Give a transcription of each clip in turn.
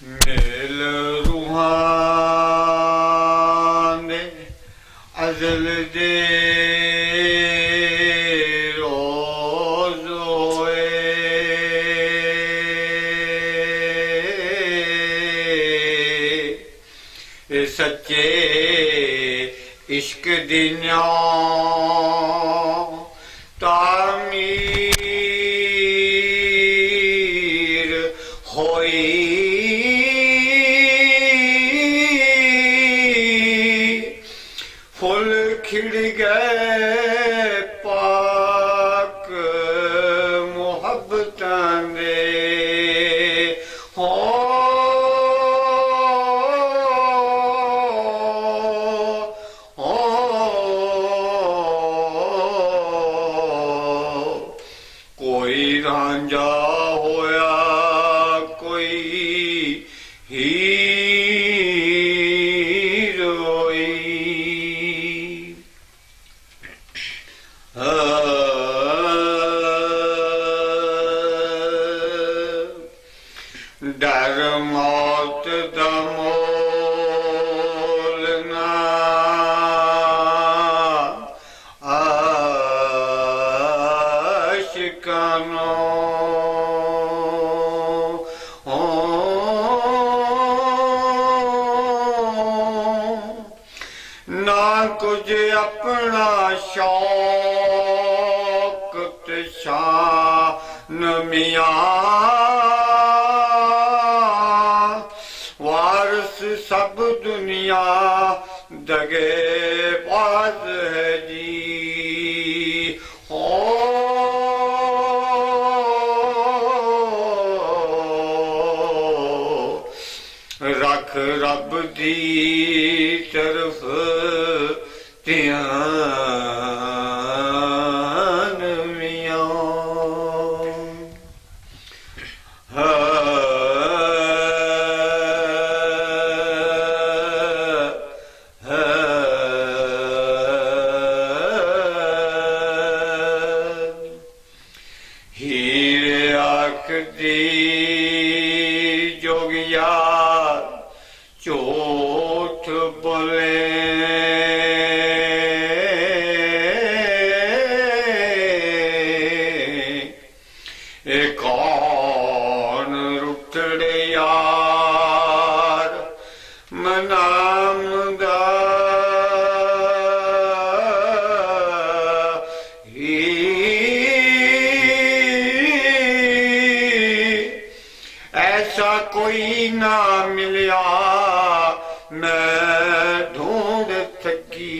ਮੇਲ ਰੂਹਾਂ ਦੇ ਅਜ਼ਲ ਦੇ ਰੋਜ਼ ਹੋਏ ਸੱਚੇ ਇਸ਼ਕ ਦੀ ਨਿਉ ਤਾਮੀਰ ਹੋਈ फुल खिड़ गए पाक मुहब्बतां दे हो कोई रांझा होया कोई हीर होई डर मौत दा मोल ना आशिकानो ना कुछ अपना शौक ते शान मियां वारस सब दुनिया दगे बाज है जी हो रख रब दी तरफ ध्यान मियां हीरे आखदी जोगिया झूठ बोले कौन रुठड़े यार मनामदा ऐसा कोई ना मिलिया मैं ढूंढ थकी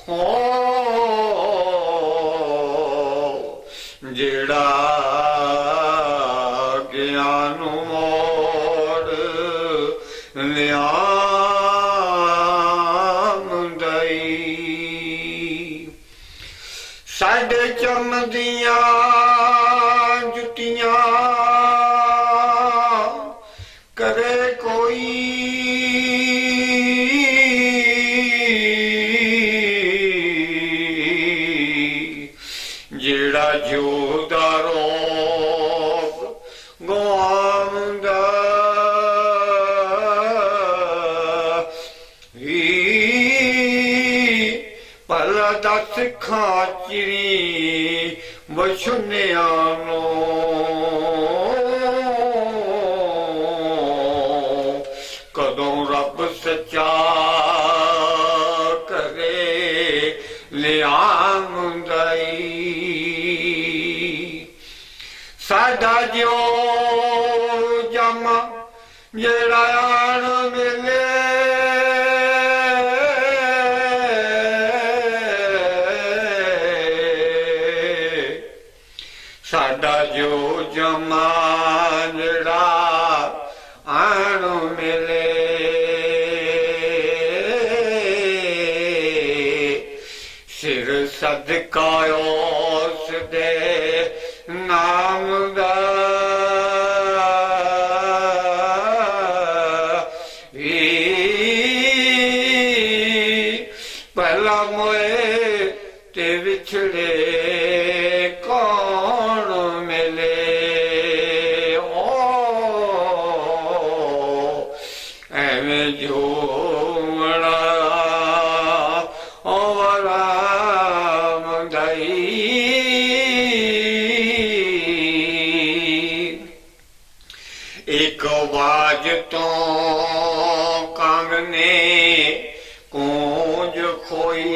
हो जेड़ा ज्ञान मोड़ लियामदई साडे चमदियां जुटियां करे कोई जेड़ा जोदा रोग गवांदा भला दस खाचरी बछुनिया नो कदों रब सच्चा करे लियामदई साडा जो जमा जेड़ा आन मिले साडा जो जमा जेड़ा आन मिले सिर सदका उस दे नाम दा भला मोए ते विछड़े कौन मिले ओ ਐਵੇਂ ਝੂਮਣਾ ਇੱਕ ਆਵਾਜ਼ ਤੋਂ ਕੰਗ ਨੇ ਕੂੰਜ ਖੋਈ,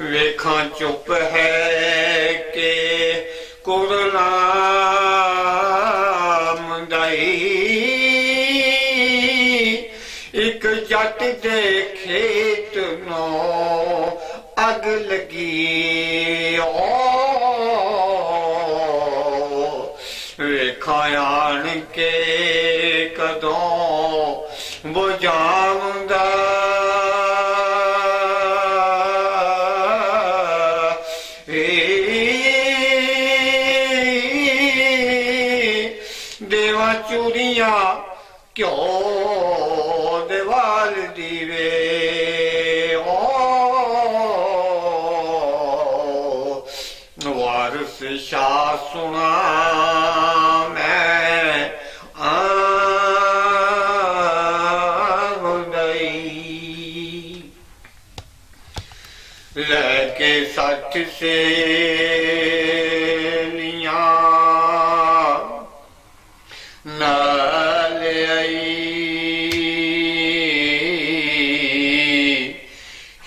ਵੇਖਾਂ ਚੁੱਪ ਹੈ ਕਿ ਕੁਰਲਾਮ ਦਾਈ। ਇੱਕ ਜੱਟ ਦੇ ਖੇਤ ਨੂੰ ਅੱਗ ਲੱਗੀ, ਵੇਖਾਂ ਆਣ ਕੇ ਕਦੋਂ ਬੁਝਾਉਂਦਾ। ਦੇਵਾ ਚੂੜੀਆਂ ਘਿਓ ਦੇ ਵਾਲ ਦੀਵੇ, ਵਾਰਸ ਸ਼ਾਹ ਸੁਣਾ ਮੈਂ ਆਉਂਦਈ। ਲੈ ਕੇ 60 ਸੇਲੀਆਂ ਨਾਲ ਆਈ,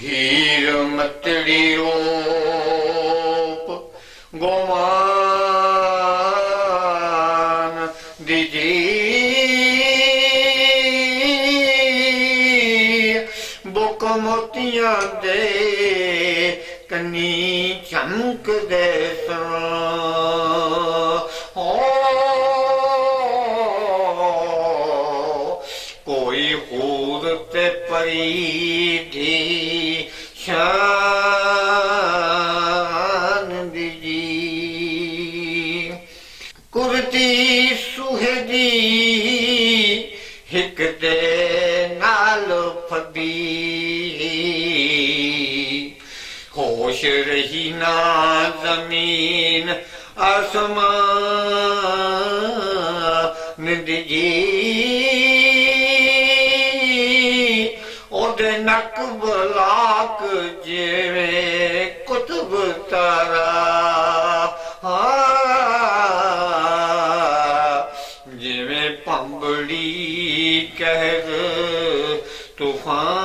ਹੀਰ ਮਤੜੀ ਰੂਪ ਗੁਮਾਨ ਦੀ ਜੀ, ਬੁੱਕ ਮੋਤੀਆਂ ਦੇ ਕੰਨੀ ਚਮਕਦੇ ਸਨ। ਕੋਈ ਹੂਰ ਤੇ ਪਰੀ ਦੀ ਸ਼ਾਨ ਦੀ ਜੀ, ਕੁਰਤੀ ਸੁਹਦੀ ਹਿੱਕ ਦੇ ਨਾਲ ਫੱਬੀ, ਹੋਸ਼ ਰਹੀ ਨਾ ਜ਼ਮੀਨ ਆਸਮਾਨ ਦੀ ਜੀ। ਉਹਦੇ ਨੱਕ ਬਲਾਕ ਜਿਵੇਂ ਕੁਤਬ ਤਾਰਾ, ਜਿਵੇਂ ਭੰਬੜੀ ਕਹਿਰ ਤੂਫਾਨ